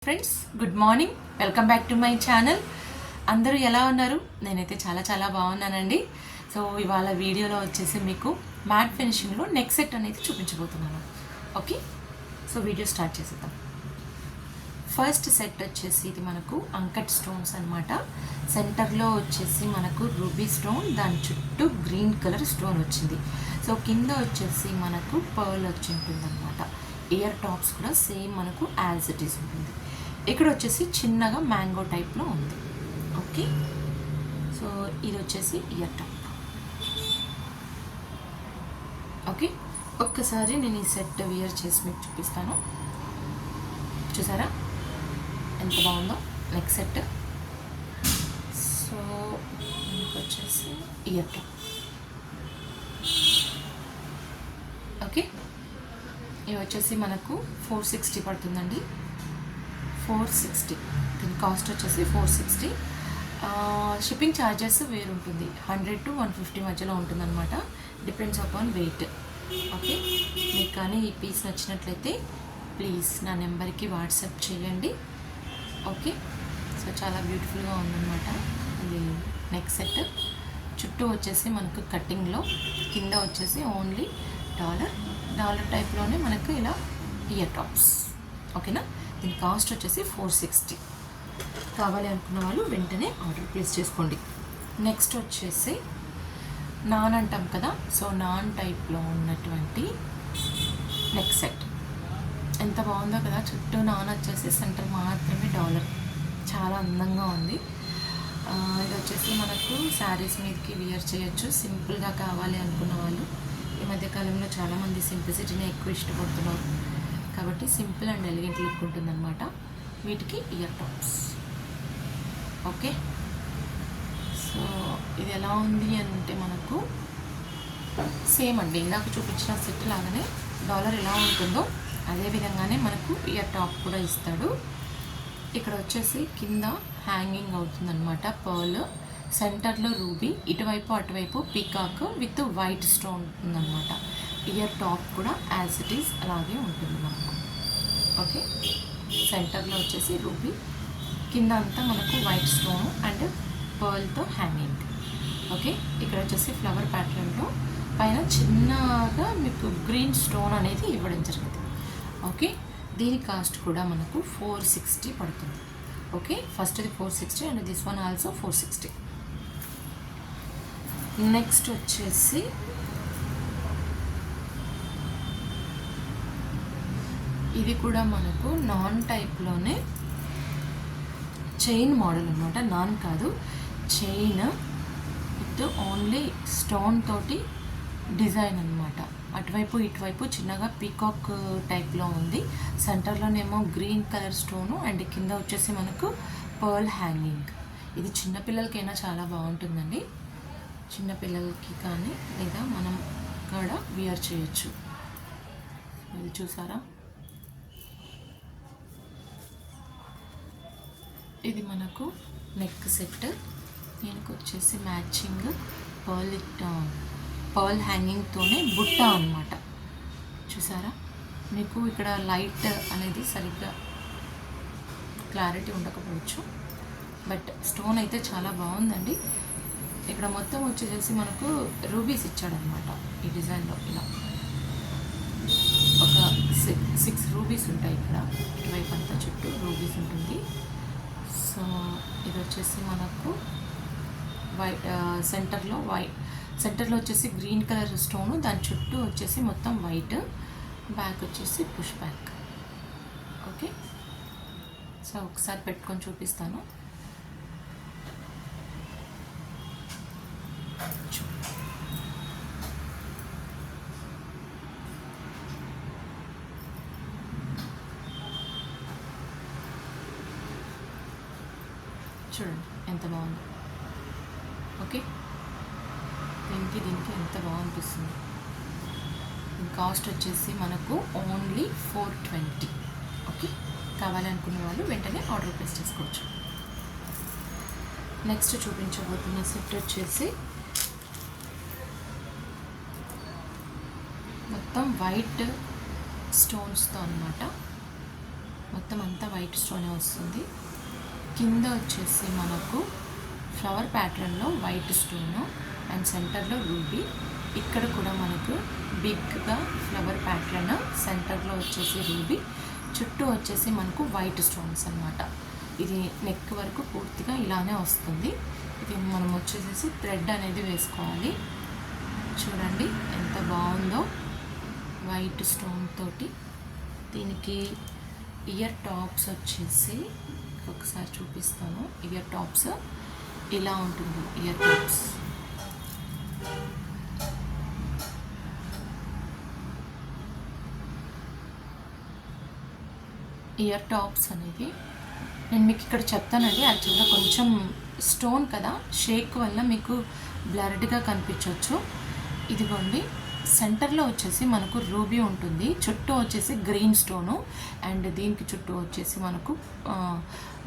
Friends good morning, welcome back to my channel. అందరూ ఎలా ఉన్నారు? నేనైతే చాలా బాగున్నానండి. సో ఇవాళ వీడియోలో వచ్చేసి మీకు మ్యాట్ ఫినిషింగ్లో నెక్ సెట్ అనేది చూపించబోతున్నాను. ఓకే, సో వీడియో స్టార్ట్ చేసేద్దాం. ఫస్ట్ సెట్ వచ్చేసి ఇది మనకు అంకట్ స్టోన్స్ అనమాట. సెంటర్లో వచ్చేసి మనకు రూబీ స్టోన్, దాని చుట్టూ గ్రీన్ కలర్ స్టోన్ వచ్చింది. సో కింద వచ్చేసి మనకు పర్ల్ వచ్చి ఉంటుంది అనమాట. ఇయర్ టాప్స్ కూడా సేమ్ మనకు యాజ్ ఇట్ ఈస్ ఉంటుంది. ఇక్కడ వచ్చేసి చిన్నగా మ్యాంగో టైప్లో ఉంది. ఓకే, సో ఇది వచ్చేసి ఇయర్ టాప్. ఓకే, ఒక్కసారి నేను ఈ సెట్ వియర్ చేసి మీకు చూపిస్తాను. చూసారా ఎంత బాగుందో నెక్ సెట్. సో మనకు వచ్చేసి ఇయర్ టాప్. ఓకే, ఇవి వచ్చేసి మనకు 460 పడుతుందండి. 460 దీని కాస్ట్ వచ్చేసి 460. షిప్పింగ్ ఛార్జెస్ వేరు ఉంటుంది, 100 to 150 మధ్యలో ఉంటుందన్నమాట. Depends upon wait. ఓకే, మీకు కానీ ఈ పీస్ నచ్చినట్లయితే ప్లీజ్ నా నెంబర్కి వాట్సాప్ చేయండి. ఓకే, సో చాలా బ్యూటిఫుల్గా ఉందన్నమాట ఇది నెక్ సెట్. చుట్టూ వచ్చేసి మనకు కట్టింగ్లో, కింద వచ్చేసి ఓన్లీ డాలర్ టైప్లోనే మనకు ఇలా ఇయర్ టాప్స్. ఓకేనా, దీని కాస్ట్ వచ్చేసి 460. కావాలి అనుకున్న వాళ్ళు వెంటనే ఆర్డర్ ప్లేస్ చేసుకోండి. నెక్స్ట్ వచ్చేసి నాన్ అంటాం కదా, సో నాన్ టైప్లో ఉన్నటువంటి నెక్ సెట్. ఎంత బాగుందో కదా, చుట్టూ నాన్ వచ్చేసి సెంటర్ మాత్రమే డాలర్. చాలా అందంగా ఉంది. ఇది వచ్చేసి మనకు శారీస్ మీదకి వియర్ చేయొచ్చు. సింపుల్గా కావాలి అనుకున్న వాళ్ళు, ఈ మధ్యకాలంలో చాలామంది సింప్లిసిటీని ఎక్కువ ఇష్టపడుతున్నారు కాబట్టి సింపుల్ అండ్ ఎలిగెంట్ లుక్ ఉంటుందన్నమాట. వీటికి ఇయర్ టాప్స్. ఓకే, సో ఇది ఎలా ఉంది అని అంటే మనకు సేమ్ అండి, ఇందాక చూపించిన సెట్ లాగానే డాలర్ ఎలా ఉంటుందో అదే విధంగానే మనకు ఇయర్ టాప్ కూడా ఇస్తాడు. ఇక్కడ వచ్చేసి కింద హ్యాంగింగ్ అవుతుందన్నమాట పర్ల్, సెంటర్లో రూబీ, ఇటువైపు అటువైపు పీకాక్ విత్ వైట్ స్టోన్ ఉందన్నమాట. ఇయర్ టాప్ కూడా యాజ్ ఇట్ ఈస్ అలాగే ఉంటుంది మనకు. ఓకే, సెంటర్లో వచ్చేసి రూబీ, కింద అంతా మనకు వైట్ స్టోన్ అండ్ పర్ల్తో హ్యాంగింగ్. ఓకే, ఇక్కడ వచ్చేసి ఫ్లవర్ ప్యాటర్న్లో పైన చిన్నగా మీకు గ్రీన్ స్టోన్ అనేది ఇవ్వడం జరిగింది. ఓకే, దీని కాస్ట్ కూడా మనకు 460 పడుతుంది. ఓకే, ఫస్ట్ ఇది 460 and this one also 460. Next వచ్చేసి ఇది కూడా మనకు నాన్ టైప్లోనే చైన్ మోడల్ అనమాట. నాన్ కాదు, చైన్ విత్ ఓన్లీ స్టోన్ తోటి డిజైన్ అనమాట. అటువైపు ఇటువైపు చిన్నగా పీకాక్ టైప్లో ఉంది. సెంటర్లోనేమో గ్రీన్ కలర్ స్టోను అండ్ కింద వచ్చేసి మనకు పర్ల్ హ్యాంగింగ్. ఇది చిన్నపిల్లలకైనా చాలా బాగుంటుందండి. చిన్నపిల్లలకి కానీ లేదా మనం కూడా వియర్ చేయొచ్చు. ఇది చూసారా, ఇది మనకు నెక్ సెట్. దీనికి వచ్చేసి మ్యాచింగ్ పర్ల్ హ్యాంగింగ్తోనే బుట్ట అనమాట. చూసారా, మీకు ఇక్కడ లైట్ అనేది సరిగ్గా క్లారిటీ ఉండకపోవచ్చు, బట్ స్టోన్ అయితే చాలా బాగుందండి. ఇక్కడ మొత్తం వచ్చేసి మనకు రూబీస్ ఇచ్చాడనమాట. ఈ డిజైన్లో ఇలా ఒక 6 రూబీస్ ఉంటాయి. ఇక్కడ ఇటువైపు అంతా చుట్టూ రూబీస్ ఉంటుంది. సో ఇది వచ్చేసి మనకు సెంటర్లో వచ్చేసి గ్రీన్ కలర్ స్టోను, దాని చుట్టూ వచ్చేసి మొత్తం వైట్, బ్యాక్ వచ్చేసి పుష్ బ్యాక్. ఓకే, సో ఒకసారి పెట్టుకొని చూపిస్తాను. చూడండి ఎంత బాగుందో. ఓకే, దీనికి ఎంత బాగనిపిస్తుంది. దీని కాస్ట్ వచ్చేసి మనకు ఓన్లీ 420. ఓకే, కావాలనుకున్న వాళ్ళు వెంటనే ఆర్డర్ ప్లేస్ చేసుకోవచ్చు. నెక్స్ట్ చూపించబోతున్న సెట్ వచ్చేసి మొత్తం వైట్ స్టోన్స్తో అనమాట. మొత్తం అంతా వైట్ స్టోనే వస్తుంది. కింద వచ్చేసి మనకు ఫ్లవర్ ప్యాటర్న్లో వైట్ స్టోన్ అండ్ సెంటర్లో రూబీ. ఇక్కడ కూడా మనకు బిగ్గా ఫ్లవర్ ప్యాటర్న్, సెంటర్లో వచ్చేసి రూబీ, చుట్టూ వచ్చేసి మనకు వైట్ స్టోన్స్ అన్నమాట. ఇది నెక్ వరకు పూర్తిగా ఇలానే వస్తుంది. ఇది మనం వచ్చేసేసి థ్రెడ్ అనేది వేసుకోవాలి. చూడండి ఎంత బాగుందో వైట్ స్టోన్ తోటి. దీనికి ఇయర్ టాప్స్ వచ్చేసి ఒకసారి చూపిస్తాను. ఇయర్ టాప్స్ ఇలా ఉంటుంది. ఇయర్ టాప్స్ అనేది నేను మీకు ఇక్కడ చెప్తానండి. యాక్చువల్గా కొంచెం స్టోన్ కదా, షేక్ వల్ల మీకు బ్లర్డ్గా కనిపించవచ్చు. ఇదిగోండి, సెంటర్లో వచ్చేసి మనకు రూబీ ఉంటుంది, చుట్టూ వచ్చేసి గ్రీన్ స్టోను, అండ్ దీనికి చుట్టూ వచ్చేసి మనకు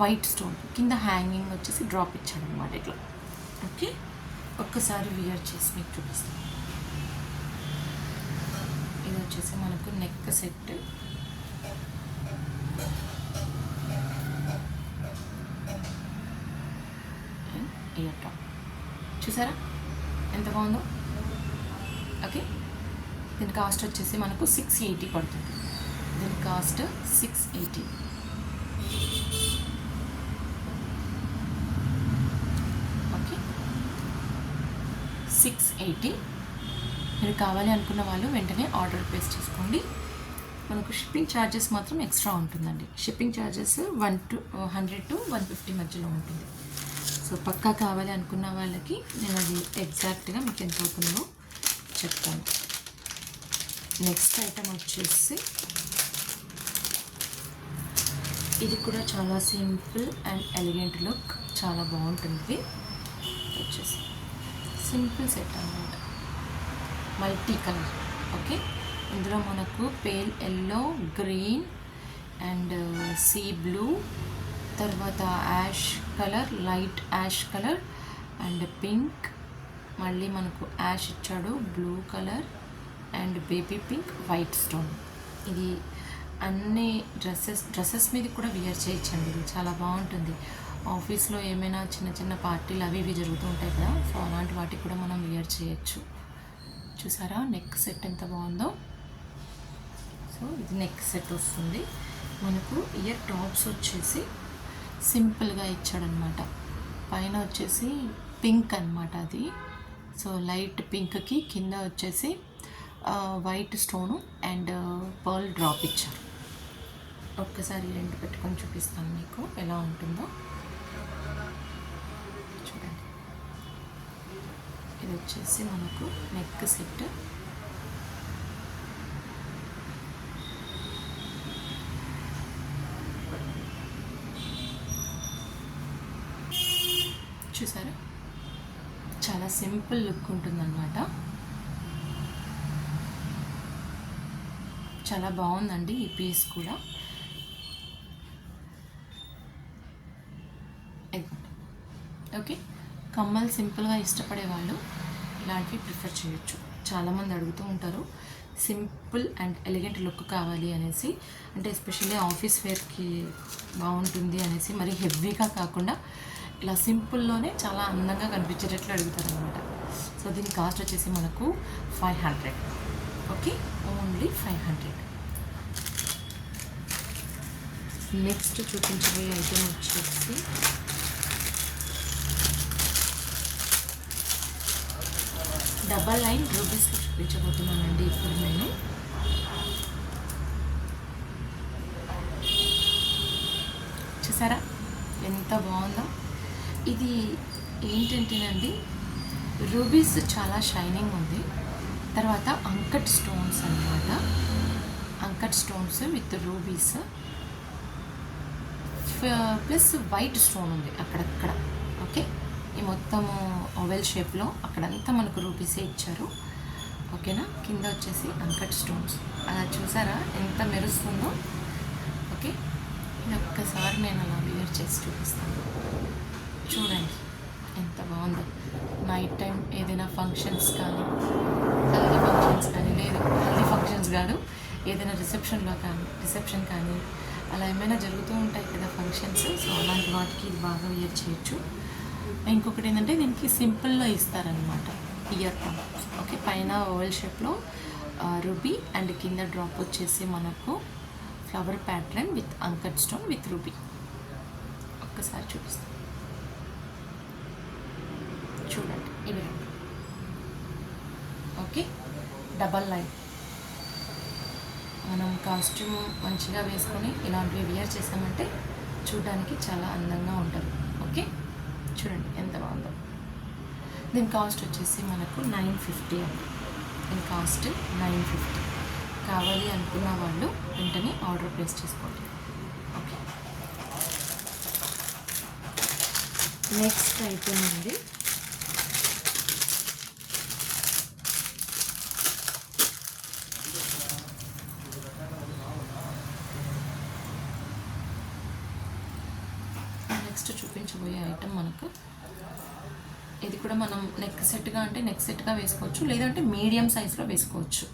వైట్ స్టోన్, కింద హ్యాంగింగ్ వచ్చేసి డ్రాప్ ఇచ్చాడు అనమాట ఇట్లా. ఓకే, ఒక్కసారి వియర్ చేసి మీకు చూపిస్తాను. ఇది వచ్చేసి మనకు నెక్ సెట్. ఇయర్ టాప్ చూసారా ఎంత బాగుందో. ఓకే, దీని కాస్ట్ వచ్చేసి మనకు 680 పడుతుంది. దీని కాస్ట్ 680. ఓకే, 680. మీరు కావాలి అనుకున్న వాళ్ళు వెంటనే ఆర్డర్ ప్లేస్ చేసుకోండి. మనకు షిప్పింగ్ ఛార్జెస్ మాత్రం ఎక్స్ట్రా ఉంటుందండి. షిప్పింగ్ ఛార్జెస్ 100 to 150 మధ్యలో ఉంటుంది. సో పక్కా కావాలి అనుకున్న వాళ్ళకి నేను అది ఎగ్జాక్ట్గా మీకు ఎంత అవుతుందో చెప్తాను. నెక్స్ట్ ఐటమ్ వచ్చేసి ఇది కూడా చాలా సింపుల్ అండ్ ఎలిగెంట్ లుక్, చాలా బాగుంటుంది. వచ్చేసి సింపుల్ సెట్ అన్నమాట, మల్టీ కలర్. ఓకే, ఇందులో మనకు pale yellow, green and sea blue, తర్వాత ash colour, light ash colour and pink, మళ్ళీ మనకు యాష్ ఇచ్చాడు, blue colour and baby pink, white stone. ఇది అన్ని డ్రెస్సెస్ మీద కూడా వియర్ చేయొచ్చండి. ఇది చాలా బాగుంటుంది. ఆఫీస్లో ఏమైనా చిన్న చిన్న పార్టీలు అవి ఇవి జరుగుతూ ఉంటాయి కదా, సో అలాంటి వాటికి కూడా మనం వియర్ చేయొచ్చు. చూసారా నెక్ సెట్ ఎంత బాగుందో. సో ఇది నెక్ సెట్ వస్తుంది. మనకు ఇయర్ టాప్స్ వచ్చేసి సింపుల్గా ఇచ్చాడనమాట. పైన వచ్చేసి పింక్ అనమాట అది. సో లైట్ పింక్కి కింద వచ్చేసి white stone and pearl drop ఇచ్చారు. ఒక్కసారి రెండు పెట్టుకొని చూపిస్తాను మీకు ఎలా ఉంటుందో. చూడండి, ఇది వచ్చేసి మనకు నెక్ సెట్. చూసారా చాలా సింపుల్ లుక్ ఉంటుందన్నమాట. చాలా బాగుందండి ఈ పీస్ కూడా. ఓకే, కమ్మలు సింపుల్గా ఇష్టపడే వాళ్ళు ఇలాంటివి ప్రిఫర్ చేయొచ్చు. చాలామంది అడుగుతూ ఉంటారు సింపుల్ అండ్ ఎలిగెంట్ లుక్ కావాలి అనేసి, అంటే ఎస్పెషల్లీ ఆఫీస్ వేర్కి బాగుంటుంది అనేసి, మరి హెవీగా కాకుండా ఇలా సింపుల్లోనే చాలా అందంగా కనిపించేటట్లు అడుగుతారు అనమాట. సో దీని కాస్ట్ వచ్చేసి మనకు 500. Okay, only 500. నెక్స్ట్ చూపించబోయే ఐటమ్ వచ్చేసి డబల్ లైన్ రూబీస్ చూపించబోతున్నానండి ఇప్పుడు నేను. చూసారా ఎంత బాగుందో. ఇది ఏంటంటేనండి, రూబీస్ చాలా షైనింగ్ ఉంది. తర్వాత అంకట్ స్టోన్స్ అన్నమాట. Uncut stones with rubies plus white stone ఉంది అక్కడక్కడ. ఓకే, ఈ మొత్తము ఓవెల్ షేప్లో అక్కడంతా మనకు రూబీసే ఇచ్చారు. ఓకేనా, కింద వచ్చేసి అంకట్ స్టోన్స్. అలా చూసారా ఎంత మెరుస్తుందో. ఓకే, ఇది ఒక్కసారి నేను అలా వేర్ చేసి చూపిస్తాను. చూడండి ఎంత బాగుందో. నైట్ టైం ఏదైనా ఫంక్షన్స్ కానీ, హల్దీ ఫంక్షన్స్ కానీ, లేదు హల్దీ ఫంక్షన్స్ కాదు, ఏదైనా రిసెప్షన్ కానీ అలా ఏమైనా జరుగుతూ ఉంటాయి కదా ఫంక్షన్స్. సో అలాంటి వాటికి ఇది బాగా వేర్ చేయొచ్చు. ఇంకొకటి ఏంటంటే దీనికి సింపుల్లో ఇస్తారనమాట ఇయర్ టాప్స్. ఓకే, పైన ఓవెల్ షేప్లో రూబీ అండ్ కింద డ్రాప్ వచ్చేసి మనకు flower pattern with uncut stone with ruby. ఒక్కసారి చూపిస్తాను చూడండి, ఇవి రెండు. Okay, double line. మనం కాస్ట్యూమ్ మంచిగా వేసుకొని ఇలాంటివి వేర్ చేసామంటే చూడడానికి చాలా అందంగా ఉంటుంది. ఓకే, చూడండి ఎంత బాగుందో. దీని కాస్ట్ వచ్చేసి మనకు 950 అండి. దీని కాస్ట్ 950. కావాలి అనుకున్న వాళ్ళు వెంటనే ఆర్డర్ ప్లేస్ చేసుకోండి. ఓకే, నెక్స్ట్ ఐటమ్ అండి. నెక్స్ట్ చూపించబోయే ఐటమ్ మనకు ఇది కూడా మనం నెక్ సెట్గా అంటే నెక్ సెట్గా వేసుకోవచ్చు, లేదంటే మీడియం సైజులో వేసుకోవచ్చు.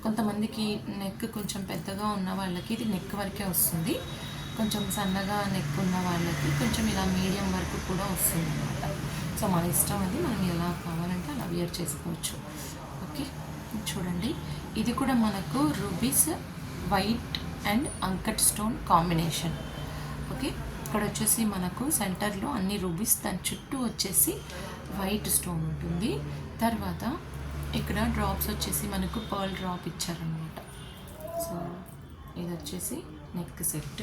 కొంతమందికి నెక్ కొంచెం పెద్దగా ఉన్న వాళ్ళకి ఇది నెక్ వరకే వస్తుంది, కొంచెం సన్నగా నెక్ ఉన్న వాళ్ళకి కొంచెం ఇలా మీడియం వరకు కూడా వస్తుంది అన్నమాట. సో మన ఇష్టం అది, మనం ఎలా కావాలంటే అలా వేర్ చేసుకోవచ్చు. ఓకే, చూడండి ఇది కూడా మనకు rubies white and uncut stone combination. Okay, ఇక్కడ వచ్చేసి మనకు సెంటర్లో అన్ని రూబీస్, దాని చుట్టూ వచ్చేసి వైట్ స్టోన్ ఉంటుంది. తర్వాత ఇక్కడ డ్రాప్స్ వచ్చేసి మనకు పర్ల్ డ్రాప్ ఇచ్చారనమాట. సో ఇది వచ్చేసి నెక్ సెట్.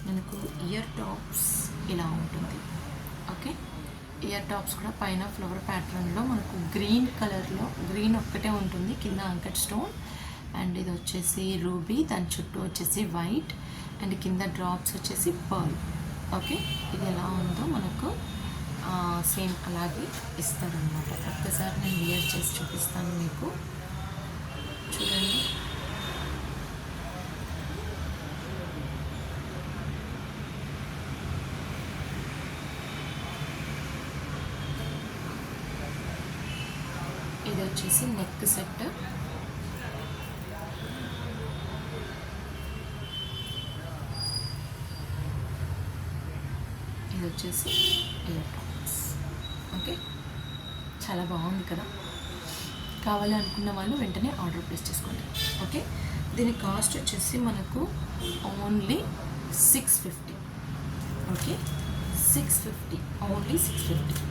మనకు ఇయర్ టాప్స్ ఇలా ఉంటుంది. ఓకే, ఇయర్ టాప్స్ కూడా పైన ఫ్లవర్ ప్యాటర్న్లో మనకు గ్రీన్ కలర్లో, గ్రీన్ ఒక్కటే ఉంటుంది, కింద అంకట్ స్టోన్ అండ్ ఇది వచ్చేసి రూబీ, దాని చుట్టూ వచ్చేసి వైట్ అండ్ కింద డ్రాప్స్ వచ్చేసి పర్ల్. ఓకే, ఇది ఎలా ఉందో మనకు సేమ్ అలాగే ఇస్తారనమాట. ఒక్కసారి నేను వేర్ చేసి చూపిస్తాను మీకు, చూడండి. ఇది వచ్చేసి నెక్ సెట్. ఇది వచ్చేసి ఇయర్ టాప్స్. ఓకే, చాలా బాగుంది కదా. కావాలి అనుకున్న వాళ్ళు వెంటనే ఆర్డర్ ప్లేస్ చేసుకోండి. ఓకే, దీని కాస్ట్ వచ్చేసి మనకు ఓన్లీ 650. Okay, 650, only 650.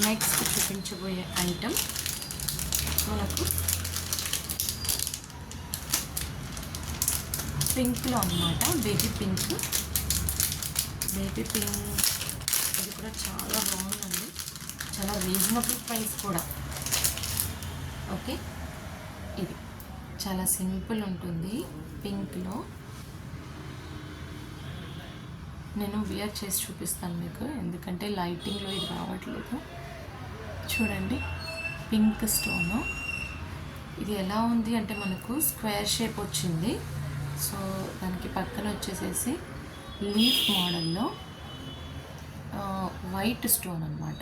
నెక్స్ట్ చూపించబోయే ఐటమ్ మనకు పింక్లో అన్నమాట, బేబీ పింక్. బేబీ పింక్ ఇది కూడా చాలా బాగుందండి, చాలా రీజనబుల్ ప్రైస్ కూడా. ఓకే, ఇది చాలా సింపుల్ ఉంటుంది పింక్లో. నేను వేర్ చేసి చూపిస్తాను మీకు, ఎందుకంటే లైటింగ్లో ఇది రావట్లేదు. చూడండి, పింక్ స్టోను. ఇది ఎలా ఉంది అంటే మనకు స్క్వేర్ షేప్ వచ్చింది. సో దానికి పక్కన వచ్చేసేసి లీఫ్ మోడల్లో వైట్ స్టోన్ అన్నమాట,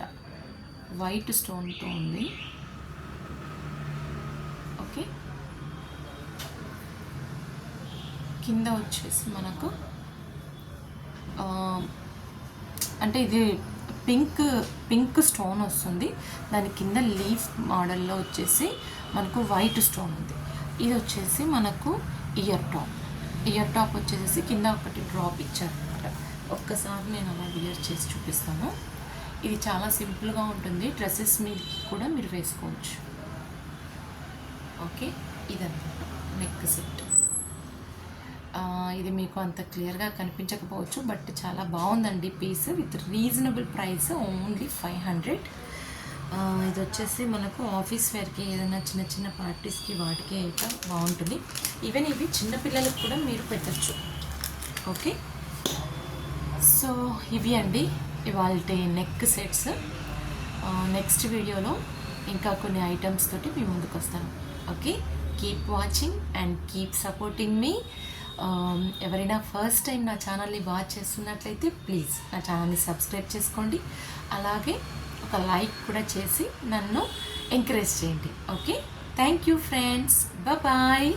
వైట్ స్టోన్తో ఉంది. ఓకే, కింద వచ్చేసి మనకు అంటే ఇది పింక్ స్టోన్ వస్తుంది, దాని కింద లీఫ్ మోడల్లో వచ్చేసి మనకు వైట్ స్టోన్ ఉంది. ఇది వచ్చేసి మనకు ఇయర్ టాప్ వచ్చేసి కింద ఒకటి డ్రాప్ ఇచ్చారనమాట. ఒక్కసారి నేను అలా వేర్ చేసి చూపిస్తాను. ఇది చాలా సింపుల్గా ఉంటుంది, డ్రెస్సెస్ మీదకి కూడా మీరు వేసుకోవచ్చు. ఓకే, ఇదన్నమాట నెక్ సెట్. ఇది మీకు అంత క్లియర్గా కనిపించకపోవచ్చు, బట్ చాలా బాగుందండి piece, with reasonable price, only 500. ఇది వచ్చేసి మనకు ఆఫీస్ వేర్కి, ఏదైనా చిన్న చిన్న పార్టీస్కి వాటికి అయితే బాగుంటుంది. ఈవెన్ ఇవి చిన్నపిల్లలకు కూడా మీరు పెట్టచ్చు. ఓకే, సో ఇవి అండి ఇవాళ నెక్ సెట్స్. నెక్స్ట్ వీడియోలో ఇంకా కొన్ని ఐటమ్స్ తోటి మీ ముందుకు వస్తాను. Okay, keep watching and keep supporting మీ. ఎవరైనా ఫస్ట్ టైం నా ఛానల్ని వాచ్ చేస్తున్నట్లయితే ప్లీజ్ నా ఛానల్ని సబ్స్క్రైబ్ చేసుకోండి. అలాగే ఒక లైక్ కూడా చేసి నన్ను ఎంకరేజ్ చేయండి. Okay, thank you friends, bye.